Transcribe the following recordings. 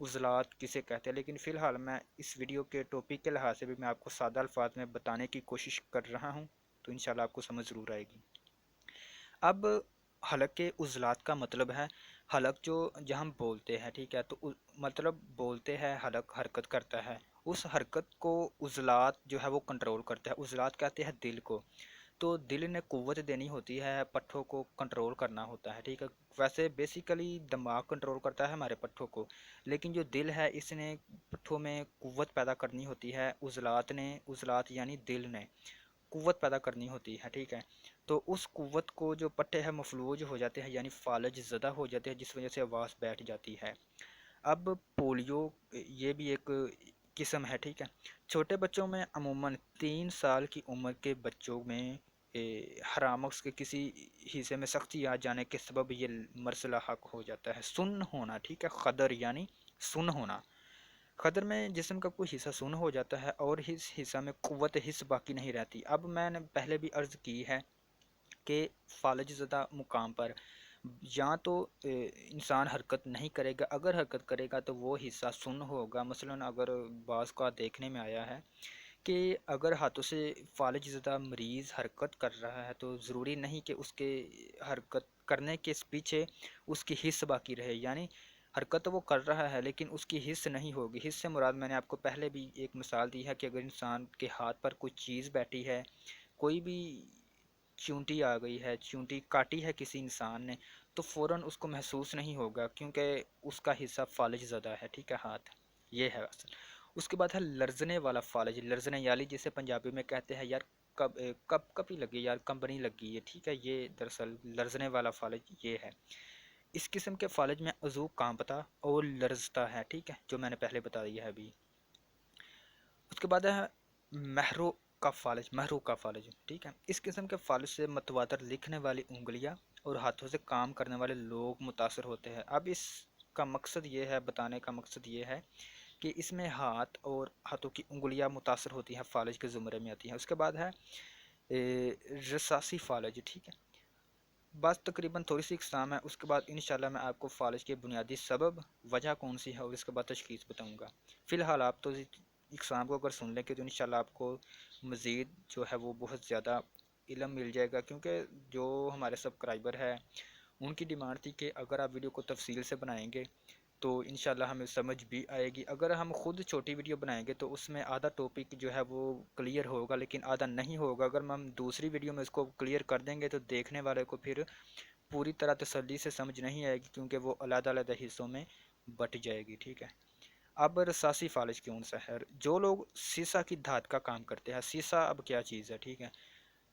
عضلات کسے کہتے ہیں، لیکن فی الحال میں اس ویڈیو کے ٹاپک کے لحاظ سے بھی میں آپ کو سادہ الفاظ میں بتانے کی کوشش کر رہا ہوں، تو انشاءاللہ آپ کو سمجھ ضرور آئے گی۔ اب حلق کے عضلات کا مطلب ہے حلق جو ہم بولتے ہیں، ٹھیک ہے، تو مطلب بولتے ہیں حلق حرکت کرتا ہے، اس حرکت کو عضلات جو ہے وہ کنٹرول کرتا ہے، عضلات کہتے ہیں دل کو، تو دل نے قوت دینی ہوتی ہے، پٹھوں کو کنٹرول کرنا ہوتا ہے، ٹھیک ہے۔ ویسے بیسیکلی دماغ کنٹرول کرتا ہے ہمارے پٹھوں کو، لیکن جو دل ہے اس نے پٹھوں میں قوت پیدا کرنی ہوتی ہے، عضلات نے، عضلات یعنی دل نے قوت پیدا کرنی ہوتی ہے، ٹھیک ہے۔ تو اس قوت کو جو پٹھے ہیں مفلوج ہو جاتے ہیں، یعنی فالج زدہ ہو جاتے ہیں، جس وجہ سے آواز بیٹھ جاتی ہے۔ اب پولیو یہ بھی ایک قسم ہے، ٹھیک ہے۔ چھوٹے بچوں میں عموماً 3 سال کی عمر کے بچوں میں حرامکس کے کسی حصے میں سختی آ جانے کے سبب یہ مرض لاحق ہو جاتا ہے۔ سن ہونا، ٹھیک ہے، خدر یعنی سن ہونا، قدر میں جسم کا کوئی حصہ سن ہو جاتا ہے اور اس حصہ میں قوت حس باقی نہیں رہتی۔ اب میں نے پہلے بھی عرض کی ہے کہ فالج زدہ مقام پر یا تو انسان حرکت نہیں کرے گا، اگر حرکت کرے گا تو وہ حصہ سن ہوگا۔ مثلا اگر بعض کا دیکھنے میں آیا ہے کہ اگر ہاتھوں سے فالج زدہ مریض حرکت کر رہا ہے تو ضروری نہیں کہ اس کے حرکت کرنے کے پیچھے اس کی حص باقی رہے، یعنی حرکت تو وہ کر رہا ہے لیکن اس کی حص نہیں ہوگی۔ حص سے مراد میں نے آپ کو پہلے بھی ایک مثال دی ہے کہ اگر انسان کے ہاتھ پر کوئی چیز بیٹھی ہے، کوئی بھی چونٹی آ گئی ہے، چونٹی کاٹی ہے کسی انسان نے، تو فوراً اس کو محسوس نہیں ہوگا کیونکہ اس کا حصہ فالج زدہ ہے، ٹھیک ہے، ہاتھ، یہ ہے اصل۔ اس کے بعد ہے لرزنے والا فالج، لرزنے یالی جسے پنجابی میں کہتے ہیں یار کب کب کب ہی لگی یار، کمبنی لگی ہے، ٹھیک ہے، یہ دراصل لرزنے والا فالج یہ ہے۔ اس قسم کے فالج میں عضو کانپتا اور لرزتا ہے، ٹھیک ہے، جو میں نے پہلے بتا دیا ہے ابھی۔ اس کے بعد ہے محرو کا فالج، محرو کا فالج، ٹھیک ہے۔ اس قسم کے فالج سے متواتر لکھنے والی انگلیاں اور ہاتھوں سے کام کرنے والے لوگ متاثر ہوتے ہیں۔ اب اس کا مقصد یہ ہے، بتانے کا مقصد یہ ہے کہ اس میں ہاتھ اور ہاتھوں کی انگلیاں متاثر ہوتی ہیں، فالج کے زمرے میں آتی ہیں۔ اس کے بعد ہے رساسی فالج، ٹھیک ہے۔ بس تقریباً تھوڑی سی اقسام ہے، اس کے بعد انشاءاللہ میں آپ کو فالج کے بنیادی سبب، وجہ کون سی ہے اور اس کے بعد تشخیص بتاؤں گا۔ فی الحال آپ تو اقسام کو اگر سن لیں کہ تو انشاءاللہ آپ کو مزید جو ہے وہ بہت زیادہ علم مل جائے گا، کیونکہ جو ہمارے سبسکرائبر ہے ان کی ڈیمانڈ تھی کہ اگر آپ ویڈیو کو تفصیل سے بنائیں گے تو انشاءاللہ ہمیں سمجھ بھی آئے گی۔ اگر ہم خود چھوٹی ویڈیو بنائیں گے تو اس میں آدھا ٹاپک جو ہے وہ کلیئر ہوگا لیکن آدھا نہیں ہوگا۔ اگر ہم دوسری ویڈیو میں اس کو کلیئر کر دیں گے تو دیکھنے والے کو پھر پوری طرح تسلی سے سمجھ نہیں آئے گی، کیونکہ وہ علیحدہ علیحدہ حصوں میں بٹ جائے گی، ٹھیک ہے۔ اب رساسی فالج کیوں سا ہے؟ جو لوگ سیسا کی دھات کا کام کرتے ہیں، سیسا اب کیا چیز ہے، ٹھیک ہے،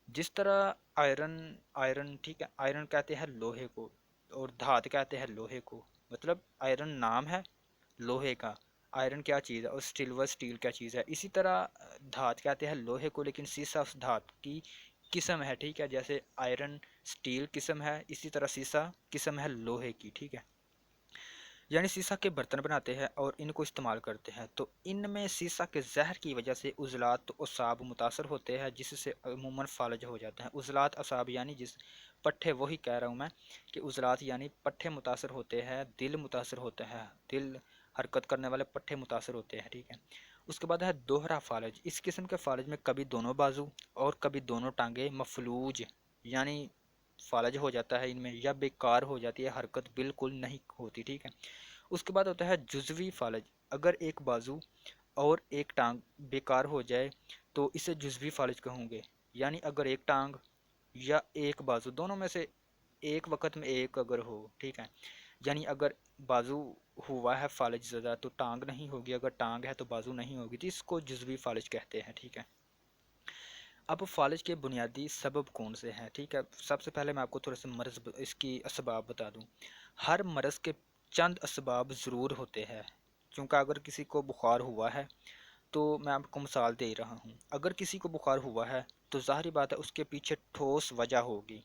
جس طرح آئرن ٹھیک ہے، آئرن کہتے ہیں لوہے کو اور دھات کہتے ہیں لوہے کو، مطلب آئرن نام ہے لوہے کا، آئرن کیا چیز ہے اور اسٹیل کیا چیز ہے، اسی طرح دھات کہتے ہیں لوہے کو، لیکن سیسا اس دھات کی قسم ہے، ٹھیک ہے، جیسے آئرن اسٹیل قسم ہے اسی طرح سیسا قسم ہے لوہے کی، ٹھیک ہے۔ یعنی سیسا کے برتن بناتے ہیں اور ان کو استعمال کرتے ہیں، تو ان میں سیسا کے زہر کی وجہ سے عضلات و اعصاب متاثر ہوتے ہیں، جس سے عموماً فالج ہو جاتے ہیں۔ عضلات اعصاب یعنی جس پٹھے، وہی کہہ رہا ہوں میں کہ عضلات یعنی پٹھے متاثر ہوتے ہیں، دل متاثر ہوتا ہے، دل حرکت کرنے والے پٹھے متاثر ہوتے ہیں، ٹھیک ہے۔ اس کے بعد ہے دوہرا فالج۔ اس قسم کے فالج میں کبھی دونوں بازو اور کبھی دونوں ٹانگیں مفلوج یعنی فالج ہو جاتا ہے ان میں، یا بیکار ہو جاتی ہے، حرکت بالکل نہیں ہوتی، ٹھیک ہے۔ اس کے بعد ہوتا ہے جزوی فالج۔ اگر ایک بازو اور ایک ٹانگ بیکار ہو جائے تو اسے جزوی فالج کہوں گے، یعنی اگر ایک ٹانگ یا ایک بازو دونوں میں سے ایک وقت میں ایک اگر ہو، ٹھیک ہے، یعنی اگر بازو ہوا ہے فالج زدہ تو ٹانگ نہیں ہوگی، اگر ٹانگ ہے تو بازو نہیں ہوگی، تو اس کو جزوی فالج کہتے ہیں، ٹھیک ہے۔ اب فالج کے بنیادی سبب کون سے ہیں، ٹھیک ہے۔ سب سے پہلے میں آپ کو تھوڑا سا مرض اس کی اسباب بتا دوں۔ ہر مرض کے چند اسباب ضرور ہوتے ہیں، کیونکہ اگر کسی کو بخار ہوا ہے تو میں آپ کو مثال دے رہا ہوں، اگر کسی کو بخار ہوا ہے تو ظاہری بات ہے اس کے پیچھے ٹھوس وجہ ہوگی۔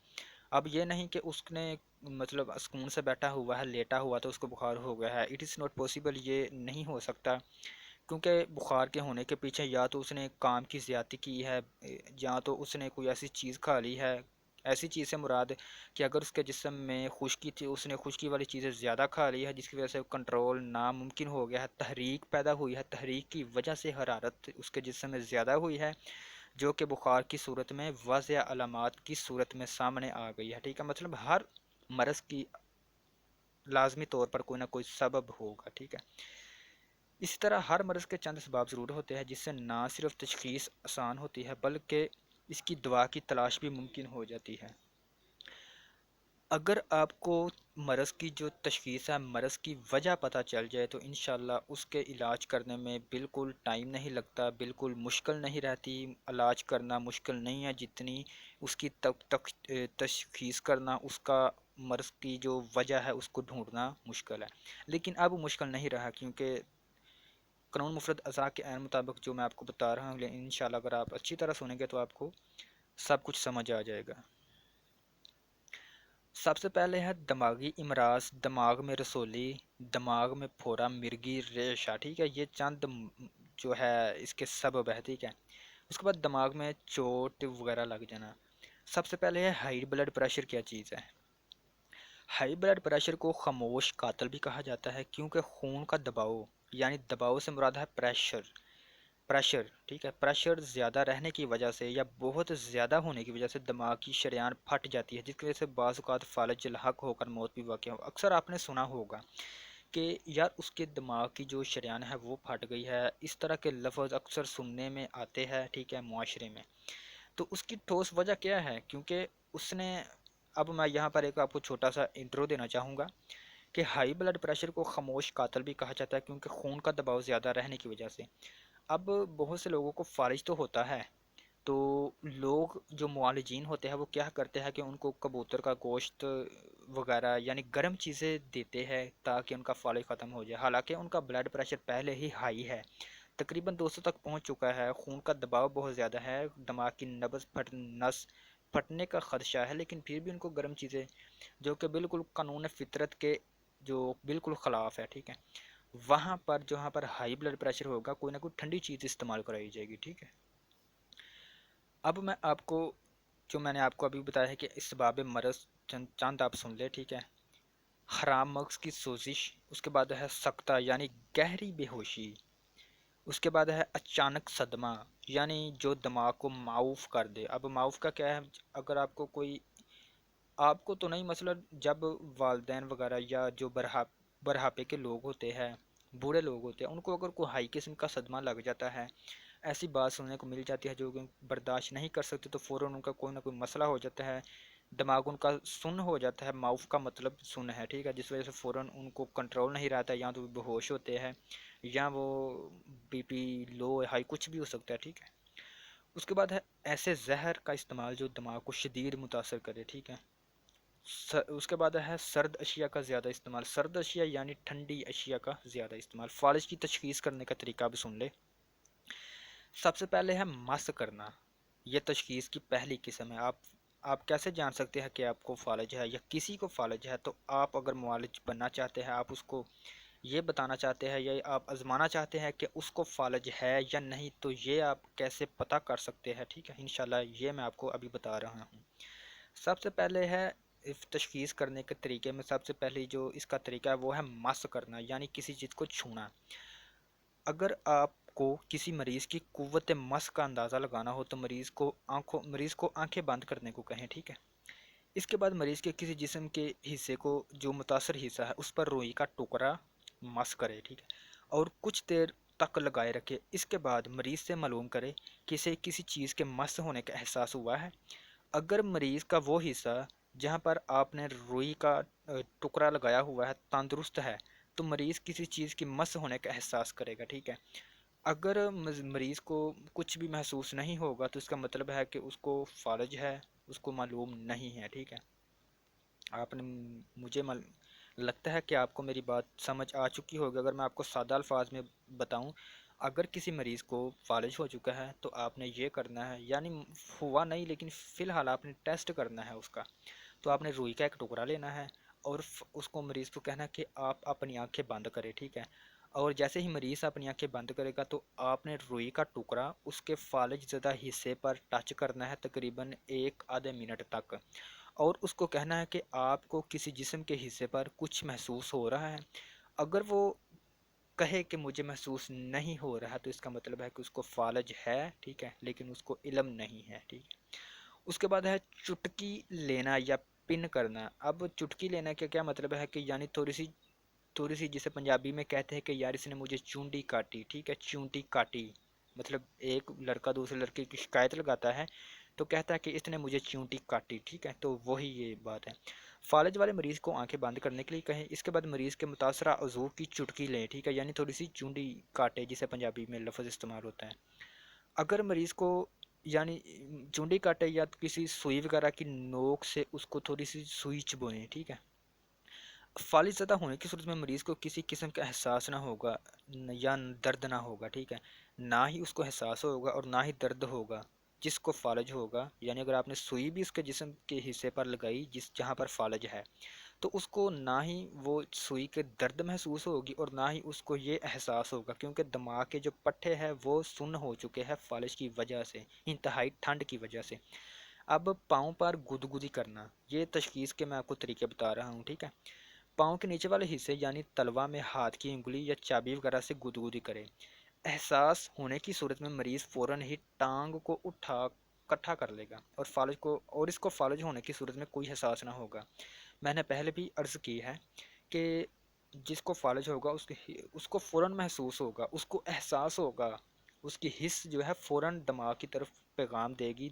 اب یہ نہیں کہ اس نے مطلب سکون سے بیٹھا ہوا ہے، لیٹا ہوا تو اس کو بخار ہو گیا ہے، اٹ از ناٹ پاسبل، یہ نہیں ہو سکتا، کیونکہ بخار کے ہونے کے پیچھے یا تو اس نے کام کی زیادتی کی ہے، یا تو اس نے کوئی ایسی چیز کھا لی ہے ایسی چیز سے مراد کہ اگر اس کے جسم میں خشکی تھی، اس نے خشکی والی چیزیں زیادہ کھا لی ہے، جس کی وجہ سے کنٹرول ناممکن ہو گیا ہے، تحریک پیدا ہوئی ہے، تحریک کی وجہ سے حرارت اس کے جسم میں زیادہ ہوئی ہے، جو کہ بخار کی صورت میں واضح علامات کی صورت میں سامنے آ گئی ہے، ٹھیک ہے؟ مطلب ہر مرض کی لازمی طور پر کوئی نہ کوئی سبب ہوگا، ٹھیک ہے؟ اسی طرح ہر مرض کے چند اسباب ضرور ہوتے ہیں، جس سے نہ صرف تشخیص آسان ہوتی ہے بلکہ اس کی دوا کی تلاش بھی ممکن ہو جاتی ہے۔ اگر آپ کو مرض کی جو تشخیص ہے، مرض کی وجہ پتہ چل جائے تو انشاءاللہ اس کے علاج کرنے میں بالکل ٹائم نہیں لگتا، بالکل مشکل نہیں رہتی، علاج کرنا مشکل نہیں ہے جتنی اس کی تشخیص کرنا، اس کا مرض کی جو وجہ ہے اس کو ڈھونڈنا مشکل ہے۔ لیکن اب مشکل نہیں رہا، کیونکہ قانون مفرد اعضاء کے عین مطابق جو میں آپ کو بتا رہا ہوں، انشاءاللہ اگر آپ اچھی طرح سنیں گے تو آپ کو سب کچھ سمجھ آ جائے گا۔ سب سے پہلے ہے دماغی امراض، دماغ میں رسولی، دماغ میں پھوڑا، مرگی ریشہ، ٹھیک ہے؟ یہ چند جو ہے اس کے سبب ہے، ٹھیک ہے؟ اس کے بعد دماغ میں چوٹ وغیرہ لگ جانا۔ سب سے پہلے ہے ہائی بلڈ پریشر، کیا چیز ہے؟ ہائی بلڈ پریشر کو خاموش قاتل بھی کہا جاتا ہے، کیونکہ خون کا دباؤ، یعنی دباؤ سے مراد ہے پریشر، ٹھیک ہے؟ پریشر زیادہ رہنے کی وجہ سے یا بہت زیادہ ہونے کی وجہ سے دماغ کی شریان پھٹ جاتی ہے، جس کی وجہ سے بعض اوقات فالج الحق ہو کر موت بھی واقع ہو۔ اکثر آپ نے سنا ہوگا کہ یار اس کے دماغ کی جو شریان ہے وہ پھٹ گئی ہے، اس طرح کے لفظ اکثر سننے میں آتے ہیں، ٹھیک ہے، معاشرے میں۔ تو اس کی ٹھوس وجہ کیا ہے؟ کیونکہ اس نے، اب میں یہاں پر ایک آپ کو چھوٹا سا انٹرو دینا چاہوں گا کہ ہائی بلڈ پریشر کو خاموش قاتل بھی کہا جاتا ہے، کیونکہ خون کا دباؤ زیادہ رہنے کی وجہ سے۔ اب بہت سے لوگوں کو فالج تو ہوتا ہے، تو لوگ جو معالجین ہوتے ہیں وہ کیا کرتے ہیں کہ ان کو کبوتر کا گوشت وغیرہ یعنی گرم چیزیں دیتے ہیں تاکہ ان کا فالج ختم ہو جائے، حالانکہ ان کا بلڈ پریشر پہلے ہی ہائی ہے، تقریباً 200 تک پہنچ چکا ہے، خون کا دباؤ بہت زیادہ ہے، دماغ کی نس پھٹنے کا خدشہ ہے، لیکن پھر بھی ان کو گرم چیزیں، جو کہ بالکل قانون فطرت کے جو بالکل خلاف ہے، ٹھیک ہے، وہاں پر جہاں پر ہائی بلڈ پریشر ہوگا کوئی نہ کوئی ٹھنڈی چیز استعمال کرائی جائے گی، ٹھیک ہے۔ اب میں آپ کو، جو میں نے آپ کو ابھی بتایا ہے کہ اسباب مرض چند آپ سن لے، ٹھیک ہے؟ حرام مغز کی سوزش، اس کے بعد ہے سکتہ یعنی گہری بے ہوشی، اس کے بعد ہے اچانک صدمہ یعنی جو دماغ کو معوف کر دے۔ اب معوف کا کیا ہے؟ اگر آپ کو کوئی، آپ کو تو نہیں، مثلا جب والدین وغیرہ یا جو برہاپے کے لوگ ہوتے ہیں، بوڑھے لوگ ہوتے ہیں، ان کو اگر کوئی ہائی قسم کا صدمہ لگ جاتا ہے، ایسی بات سننے کو مل جاتی ہے جو کہ برداشت نہیں کر سکتے، تو فوراً ان کا کوئی نہ کوئی مسئلہ ہو جاتا ہے، دماغ ان کا سن ہو جاتا ہے، معاف کا مطلب سن ہے، ٹھیک ہے؟ جس وجہ سے فوراً ان کو کنٹرول نہیں رہتا، یا تو بے ہوش ہوتے ہیں یا وہ بی پی لو ہائی کچھ بھی ہو سکتا ہے، ٹھیک ہے؟ اس کے بعد ہے ایسے زہر کا استعمال جو دماغ کو شدید متاثر کرے، ٹھیک ہے؟ اس کے بعد ہے سرد اشیاء کا زیادہ استعمال، سرد اشیاء یعنی ٹھنڈی اشیاء کا زیادہ استعمال۔ فالج کی تشخیص کرنے کا طریقہ بھی سن لے۔ سب سے پہلے ہے مس کرنا، یہ تشخیص کی پہلی قسم ہے۔ آپ کیسے جان سکتے ہیں کہ آپ کو فالج ہے یا کسی کو فالج ہے؟ تو آپ اگر معالج بننا چاہتے ہیں، آپ اس کو یہ بتانا چاہتے ہیں یا آپ آزمانا چاہتے ہیں کہ اس کو فالج ہے یا نہیں، تو یہ آپ کیسے پتہ کر سکتے ہیں، ٹھیک ہے؟ انشاءاللہ یہ میں آپ کو ابھی بتا رہا ہوں۔ سب سے پہلے ہے تشخیص کرنے کے طریقے میں، سب سے پہلے جو اس کا طریقہ ہے وہ ہے مس کرنا، یعنی کسی چیز کو چھونا۔ اگر آپ کو کسی مریض کی قوت مس کا اندازہ لگانا ہو تو مریض کو آنکھیں بند کرنے کو کہیں، ٹھیک ہے؟ اس کے بعد مریض کے کسی جسم کے حصے کو، جو متاثر حصہ ہے، اس پر روئی کا ٹکڑا مس کرے، ٹھیک ہے؟ اور کچھ دیر تک لگائے رکھے۔ اس کے بعد مریض سے معلوم کرے کہ اسے کسی چیز کے مس ہونے کا احساس ہوا ہے۔ اگر مریض کا وہ حصہ جہاں پر آپ نے روئی کا ٹکڑا لگایا ہوا ہے تندرست ہے، تو مریض کسی چیز کی مس ہونے کا احساس کرے گا، ٹھیک ہے؟ اگر مریض کو کچھ بھی محسوس نہیں ہوگا تو اس کا مطلب ہے کہ اس کو فالج ہے، اس کو معلوم نہیں ہے، ٹھیک ہے؟ آپ نے، مجھے لگتا ہے کہ آپ کو میری بات سمجھ آ چکی ہوگی۔ اگر میں آپ کو سادہ الفاظ میں بتاؤں، اگر کسی مریض کو فالج ہو چکا ہے تو آپ نے یہ کرنا ہے، یعنی ہوا نہیں لیکن فی الحال آپ نے ٹیسٹ کرنا ہے اس کا، تو آپ نے روئی کا ایک ٹکڑا لینا ہے اور اس کو مریض کو کہنا ہے کہ آپ اپنی آنکھیں بند کرے، ٹھیک ہے؟ اور جیسے ہی مریض اپنی آنکھیں بند کرے گا تو آپ نے روئی کا ٹکڑا اس کے فالج زدہ حصے پر ٹچ کرنا ہے تقریباً ایک آدھے منٹ تک، اور اس کو کہنا ہے کہ آپ کو کسی جسم کے حصے پر کچھ محسوس ہو رہا ہے۔ اگر وہ کہے کہ مجھے محسوس نہیں ہو رہا تو اس کا مطلب ہے کہ اس کو فالج ہے، ٹھیک ہے، لیکن اس کو علم نہیں ہے، ٹھیک ہے۔ اس کے بعد ہے چٹکی لینا یا پن کرنا۔ اب چٹکی لینا کا کیا مطلب ہے کہ یعنی تھوڑی سی جسے پنجابی میں کہتے ہیں کہ یار اس نے مجھے چونٹی کاٹی، ٹھیک ہے، چونٹی کاٹی، مطلب ایک لڑکا دوسرے لڑکے کی شکایت لگاتا ہے تو کہتا ہے کہ اس نے مجھے چونٹی کاٹی، ٹھیک ہے، تو وہی یہ بات ہے۔ فالج والے مریض کو آنکھیں بند کرنے کے لیے کہیں، اس کے بعد مریض کے متاثرہ عضو کی چٹکی لیں، ٹھیک ہے، یعنی تھوڑی سی چونٹی کاٹے جسے پنجابی میں لفظ استعمال ہوتا ہے۔ اگر مریض کو یعنی چونڈی کاٹے یا کسی سوئی وغیرہ کی نوک سے اس کو تھوڑی سی سوئی چبھوئیں، ٹھیک ہے۔ فالج زدہ ہونے کی صورت میں مریض کو کسی قسم کا احساس نہ ہوگا یا درد نہ ہوگا، ٹھیک ہے، نہ ہی اس کو احساس ہوگا اور نہ ہی درد ہوگا جس کو فالج ہوگا، یعنی اگر آپ نے سوئی بھی اس کے جسم کے حصے پر لگائی جہاں پر فالج ہے تو اس کو نہ ہی وہ سوئی کے درد محسوس ہوگی اور نہ ہی اس کو یہ احساس ہوگا، کیونکہ دماغ کے جو پٹھے ہیں وہ سن ہو چکے ہیں فالج کی وجہ سے، انتہائی ٹھنڈ کی وجہ سے۔ اب پاؤں پر گدگدی کرنا، یہ تشخیص کے میں آپ کو طریقے بتا رہا ہوں، ٹھیک ہے۔ پاؤں کے نیچے والے حصے یعنی تلوا میں ہاتھ کی انگلی یا چابی وغیرہ سے گدگدی کرے۔ احساس ہونے کی صورت میں مریض فوراً ہی ٹانگ کو کٹھا کر لے گا اور اس کو فالج ہونے کی صورت میں کوئی احساس نہ ہوگا۔ میں نے پہلے بھی عرض کی ہے کہ جس کو فالج ہوگا اس کو فوراً محسوس ہوگا، اس کو احساس ہوگا، اس کی حس جو ہے فوراً دماغ کی طرف پیغام دے گی،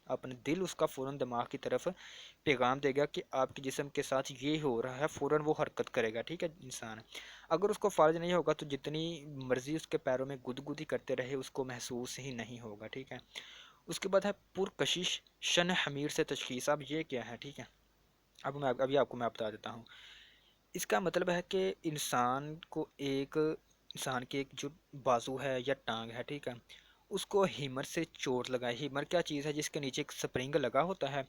اپنے دل اس کا فوراً دماغ کی طرف پیغام دے گا کہ آپ کے جسم کے ساتھ یہ ہو رہا ہے، فوراً وہ حرکت کرے گا، ٹھیک ہے انسان۔ اگر اس کو فالج نہیں ہوگا تو جتنی مرضی اس کے پیروں میں گدگدی کرتے رہے اس کو محسوس ہی نہیں ہوگا، ٹھیک ہے۔ اس کے بعد ہے پرکشش شن حمیر سے تشخیص۔ اب یہ کیا ہے، ٹھیک ہے، ابھی آپ کو میں بتا دیتا ہوں۔ اس کا مطلب ہے کہ انسان کی ایک جو بازو ہے یا ٹانگ ہے، ٹھیک ہے، اس کو ہیمر سے چوٹ لگائے۔ ہیمر کیا چیز ہے؟ جس کے نیچے ایک سپرنگ لگا ہوتا ہے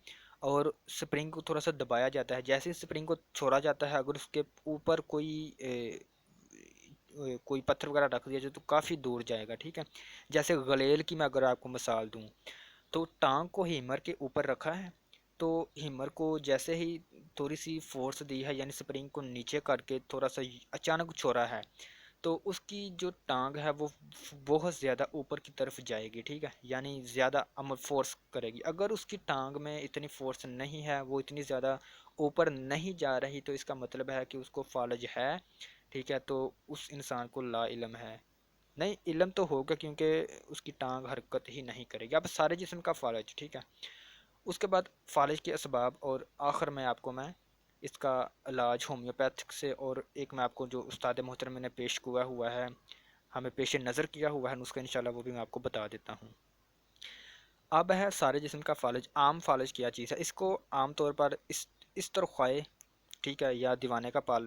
اور سپرنگ کو تھوڑا سا دبایا جاتا ہے، جیسے ہی سپرنگ کو چھوڑا جاتا ہے اگر اس کے اوپر کوئی پتھر وغیرہ رکھ دیا جائے تو کافی دور جائے گا، ٹھیک ہے۔ جیسے غلیل کی میں اگر آپ کو مثال دوں تو ٹانگ کو ہیمر کے اوپر رکھا ہے، تو ہیمر کو جیسے ہی تھوڑی سی فورس دی ہے، یعنی سپرنگ کو نیچے کر کے تھوڑا سا اچانک چھوڑا ہے، تو اس کی جو ٹانگ ہے وہ بہت زیادہ اوپر کی طرف جائے گی، ٹھیک ہے، یعنی زیادہ عمل فورس کرے گی۔ اگر اس کی ٹانگ میں اتنی فورس نہیں ہے، وہ اتنی زیادہ اوپر نہیں جا رہی، تو اس کا مطلب ہے کہ اس کو فالج ہے، ٹھیک ہے، تو اس انسان کو لا علم ہے۔ نہیں، علم تو ہوگا کیونکہ اس کی ٹانگ حرکت ہی نہیں کرے گی۔ اب سارے جسم کا فالج، ٹھیک ہے۔ اس کے بعد فالج کے اسباب، اور آخر میں آپ کو میں اس کا علاج ہومیوپیتھک سے اور ایک میں آپ کو جو استاد محترم نے پیش کیا ہوا ہے، ہمیں پیش نظر کیا ہوا ہے نسخہ، انشاءاللہ وہ بھی میں آپ کو بتا دیتا ہوں۔ اب ہے سارے جسم کا فالج۔ عام فالج کیا چیز ہے؟ اس کو عام طور پر استرخائے، ٹھیک ہے، یا دیوانے کا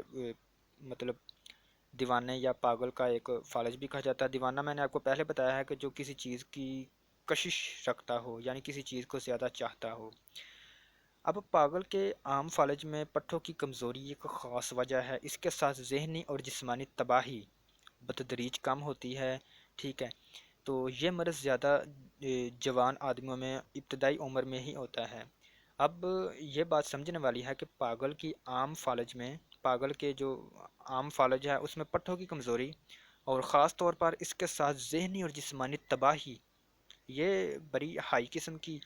مطلب دیوانے یا پاگل کا ایک فالج بھی کہا جاتا ہے۔ دیوانہ میں نے آپ کو پہلے بتایا ہے کہ جو کسی چیز کی کشش رکھتا ہو، یعنی کسی چیز کو زیادہ چاہتا ہو۔ اب پاگل کے عام فالج میں پٹھوں کی کمزوری ایک خاص وجہ ہے، اس کے ساتھ ذہنی اور جسمانی تباہی بتدریج کم ہوتی ہے، ٹھیک ہے۔ تو یہ مرض زیادہ جوان آدمیوں میں ابتدائی عمر میں ہی ہوتا ہے۔ اب یہ بات سمجھنے والی ہے کہ پاگل کے جو عام فالج ہے اس میں پٹھوں کی کمزوری اور خاص طور پر اس کے ساتھ ذہنی اور جسمانی تباہی، یہ بڑی ہائی قسم کی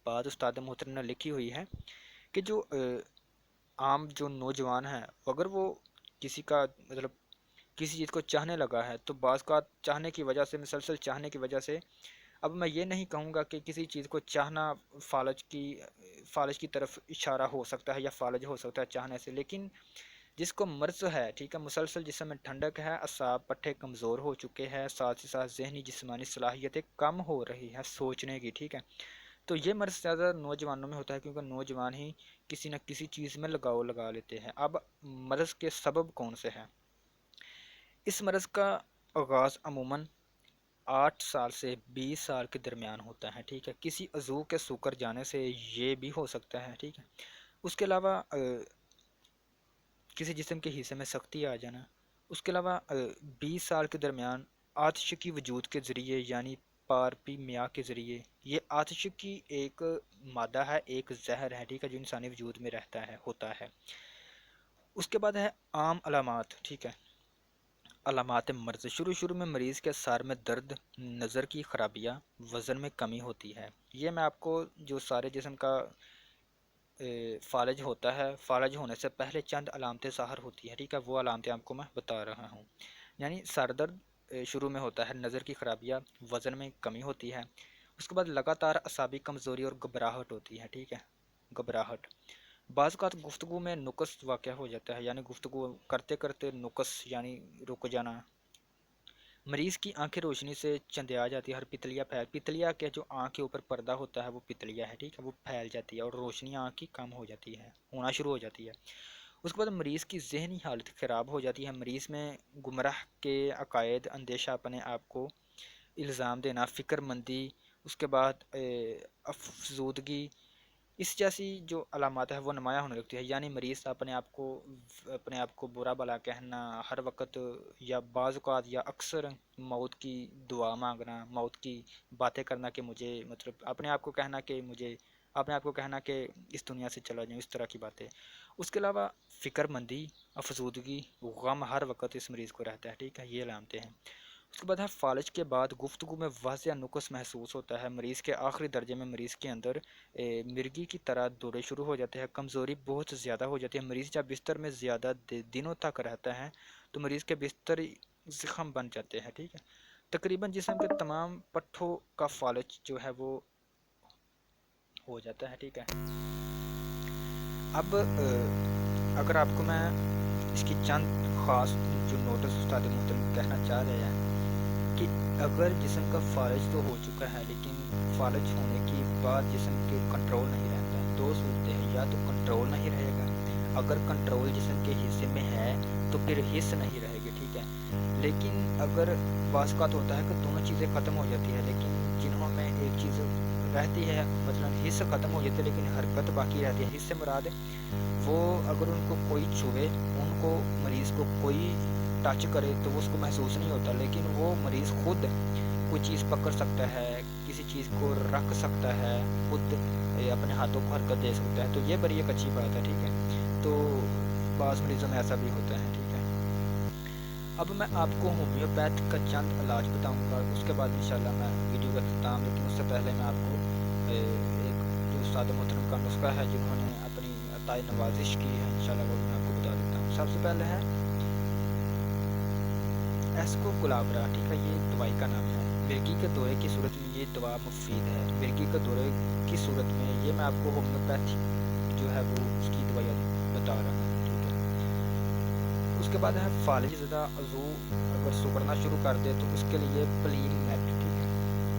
بات استاد محترم نے لکھی ہوئی ہے کہ جو عام جو نوجوان ہیں اگر وہ کسی کا مطلب کسی چیز کو چاہنے لگا ہے تو بعض کا چاہنے کی وجہ سے، مسلسل چاہنے کی وجہ سے، اب میں یہ نہیں کہوں گا کہ کسی چیز کو چاہنا فالج کی طرف اشارہ ہو سکتا ہے یا فالج ہو سکتا ہے چاہنے سے، لیکن جس کو مرض ہے، ٹھیک ہے، مسلسل جسم میں ٹھنڈک ہے، اعصاب پٹھے کمزور ہو چکے ہیں، ساتھ ہی ساتھ ذہنی جسمانی صلاحیتیں کم ہو رہی ہیں سوچنے کی، ٹھیک ہے، تو یہ مرض زیادہ نوجوانوں میں ہوتا ہے کیونکہ نوجوان ہی کسی نہ کسی چیز میں لگاؤ لگا لیتے ہیں۔ اب مرض کے سبب کون سے ہیں؟ اس مرض کا آغاز عموماً 8 سال سے 20 سال کے درمیان ہوتا ہے، ٹھیک ہے، کسی عضو کے سوکر جانے سے یہ بھی ہو سکتا ہے، ٹھیک ہے۔ اس کے علاوہ کسی جسم کے حصے میں سختی آ جانا، اس کے علاوہ 20 سال کے درمیان آتش کی وجود کے ذریعے یعنی پارپی میاہ کے ذریعے، یہ آتش کی ایک مادہ ہے، ایک زہر ہے، ٹھیک ہے، جو انسانی وجود میں رہتا ہے، ہوتا ہے۔ اس کے بعد ہے عام علامات، ٹھیک ہے، علامات مرض۔ شروع میں مریض کے سر میں درد، نظر کی خرابیاں، وزن میں کمی ہوتی ہے۔ یہ میں آپ کو جو سارے جسم کا فالج ہوتا ہے، فالج ہونے سے پہلے چند علامتیں ظاہر ہوتی ہیں، ٹھیک ہے، وہ علامتیں آپ کو میں بتا رہا ہوں۔ یعنی سر درد شروع میں ہوتا ہے، نظر کی خرابیاں، وزن میں کمی ہوتی ہے۔ اس کے بعد لگاتار اعصابی کمزوری اور گھبراہٹ ہوتی ہے، ٹھیک ہے، گھبراہٹ۔ بعض اوقات گفتگو میں نقص واقع ہو جاتا ہے، یعنی گفتگو کرتے کرتے نقص یعنی رک جانا۔ مریض کی آنکھیں روشنی سے چندیا جاتی ہے، اور پتلیا کے جو آنکھ کے اوپر پردہ ہوتا ہے وہ پتلیا ہے، ٹھیک ہے، وہ پھیل جاتی ہے اور روشنی آنکھ کی کم ہو جاتی ہے، ہونا شروع ہو جاتی ہے۔ اس کے بعد مریض کی ذہنی حالت خراب ہو جاتی ہے، مریض میں گمراہ کے عقائد، اندیشہ، اپنے آپ کو الزام دینا، فکر مندی، اس کے بعد افسردگی، اس جیسی جو علامات ہیں وہ نمایاں ہونے لگتی ہے، یعنی مریض اپنے آپ کو برا بلا کہنا ہر وقت، یا بعض اوقات یا اکثر موت کی دعا مانگنا، موت کی باتیں کرنا کہ مجھے مطلب اپنے آپ کو کہنا کہ اس دنیا سے چلا جاؤں، اس طرح کی باتیں۔ اس کے علاوہ فکر مندی، افسردگی، غم ہر وقت اس مریض کو رہتا ہے، ٹھیک ہے، یہ علامتیں ہیں۔ اس کے بعد ہے فالج کے بعد گفتگو میں واضح نقص محسوس ہوتا ہے، مریض کے آخری درجے میں مریض کے اندر مرگی کی طرح دورے شروع ہو جاتے ہیں، کمزوری بہت زیادہ ہو جاتی ہے، مریض جب بستر میں زیادہ دنوں تک رہتا ہے تو مریض کے بستر زخم بن جاتے ہیں، ٹھیک ہے، تقریباً جسم کے تمام پٹھوں کا فالج جو ہے وہ ہو جاتا ہے، ٹھیک ہے۔ اب اگر آپ کو میں اس کی چند خاص جو نوٹس استاد محترم کہنا چاہ رہے ہیں کہ اگر جسم کا فالج تو ہو چکا ہے لیکن فالج ہونے کے بعد جسم کے کنٹرول نہیں رہتا، دو صورتیں ہیں، یا تو کنٹرول نہیں رہے گا، اگر کنٹرول جسم کے حصے میں ہے تو پھر حص نہیں رہے گی، ٹھیک ہے، لیکن اگر بعض اوقات ہوتا ہے کہ دونوں چیزیں ختم ہو جاتی ہے لیکن جنہوں میں ایک چیز رہتی ہے، مثلا حص ختم ہو جاتی ہے لیکن حرکت باقی رہتی ہے، حص سے مراد وہ اگر ان کو کوئی چھوئے، ان کو مریض کو کوئی ٹچ کرے تو وہ اس کو محسوس نہیں ہوتا، لیکن وہ مریض خود کوئی چیز پکڑ سکتا ہے، کسی چیز کو رکھ سکتا ہے، خود اپنے ہاتھوں کو حرکت دے سکتا ہے، تو یہ بڑی ایک اچھی بات ہے، ٹھیک ہے، تو بعض مریضوں میں ایسا بھی ہوتا ہے، ٹھیک ہے۔ اب میں آپ کو ہومیوپیتھ کا چند علاج بتاؤں گا، اس کے بعد انشاءاللہ میں ویڈیو کا اختتام، لیکن اس سے پہلے میں آپ کو ایک جو استاد محترم کا نسخہ ہے جنہوں نے اپنی عطائے نوازش کی ہے، انشاءاللہ وہ بھی میں آپ کو بتا دیتا ہوں۔ سب سے پہلے ہے ایسکو گلابرا، ٹھیک ہے، یہ دوائی کا نام ہے، مرگی کے دورے کی صورت میں یہ دوا مفید ہے، مرگی کے دورے کی صورت میں یہ میں آپ کو ہومیوپیتھ جو ہے وہ اس کی دوائی بتا رہا ہوں، ٹھیک ہے۔ اس کے بعد ہے فالج زدہ عضو اگر سکڑنا شروع کر دے تو اس کے لیے پلیم میٹ، ٹھیک ہے،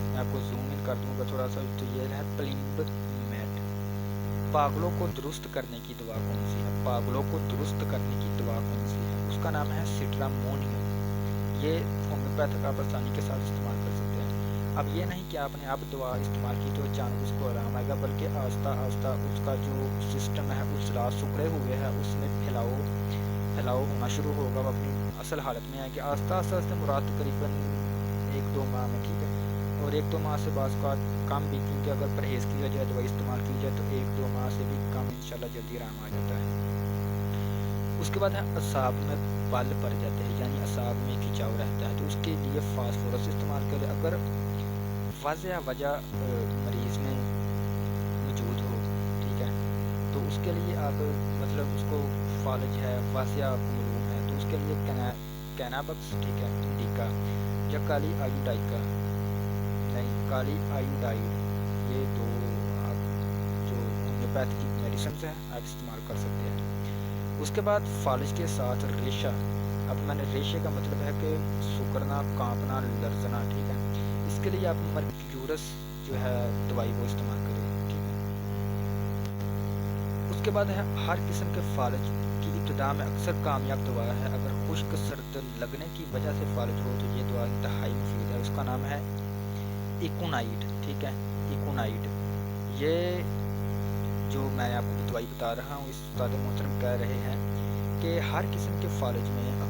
میں آپ کو زوم ان کر دوں گا تھوڑا سا، تو یہ ہے پلیم میٹ۔ پاگلوں کو درست کرنے کی دوا کون سی ہے؟ پاگلوں کو درست کرنے کی دوا کون سی ہے؟ اس کا نام ہے سٹرامونیم، یہ ہومیوپیتھ آپ آسانی کے ساتھ استعمال کر سکتے ہیں۔ اب یہ نہیں کہ آپ نے اب دوا استعمال کی تو اچانک اس کو آرام آئے گا، بلکہ آہستہ آہستہ اس کا جو سسٹم ہے، اس رات سکڑے ہوئے ہے اس میں پھیلاؤ ہونا شروع ہوگا، وہ اپنی اصل حالت میں آئے گی، آہستہ آہستہ مراد تقریباً 1-2 ماہ میں، ٹھیک ہے، اور 1-2 ماہ سے بعض اوقات کم بھی، کیونکہ اگر پرہیز کیا جائے، دوائی استعمال کی جائے تو 1-2 ماہ سے بھی کم انشاءاللہ جلدی آرام آ جاتا ہے۔ اس کے بعد ہے اعصاب میں بل پڑ جاتے ہیں، یعنی اعصاب میں کھنچاؤ رہتا ہے، تو اس کے لیے فاسفورس استعمال کریں، اگر واضح وجہ مریض میں موجود ہو، ٹھیک ہے، تو اس کے لیے آپ مطلب اس کو فالج ہے، واضح آپ کو معلوم ہے تو اس کے لیے کینابکس، ٹھیک ہے، انڈیکا، یا کالی آیوڈائیکا، نہیں کالی آیوڈائڈ، یہ دو آپ جو ہومیوپیتھ کی میڈیسنز ہیں آپ استعمال کر سکتے ہیں۔ اس کے بعد فالج کے ساتھ ریشہ، اب میں نے ریشے کا مطلب ہے کہ سکڑنا، کانپنا، لرزنا، ٹھیک ہے، اس کے لیے آپ مرکیورس جو ہے دوائی وہ استعمال کریں، ٹھیک ہے۔ اس کے بعد ہے ہر قسم کے فالج کی ابتدا میں اکثر کامیاب دوا ہے، اگر خشک سرد لگنے کی وجہ سے فالج ہو تو یہ دوا انتہائی مفید ہے، اس کا نام ہے ایکونائٹ، ٹھیک ہے، ایکونائٹ، یہ جو میں آپ کو دوائی بتا رہا ہوں، اس استاد محترم کہہ رہے ہیں کہ ہر قسم کے فالج میں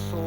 100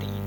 3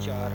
4,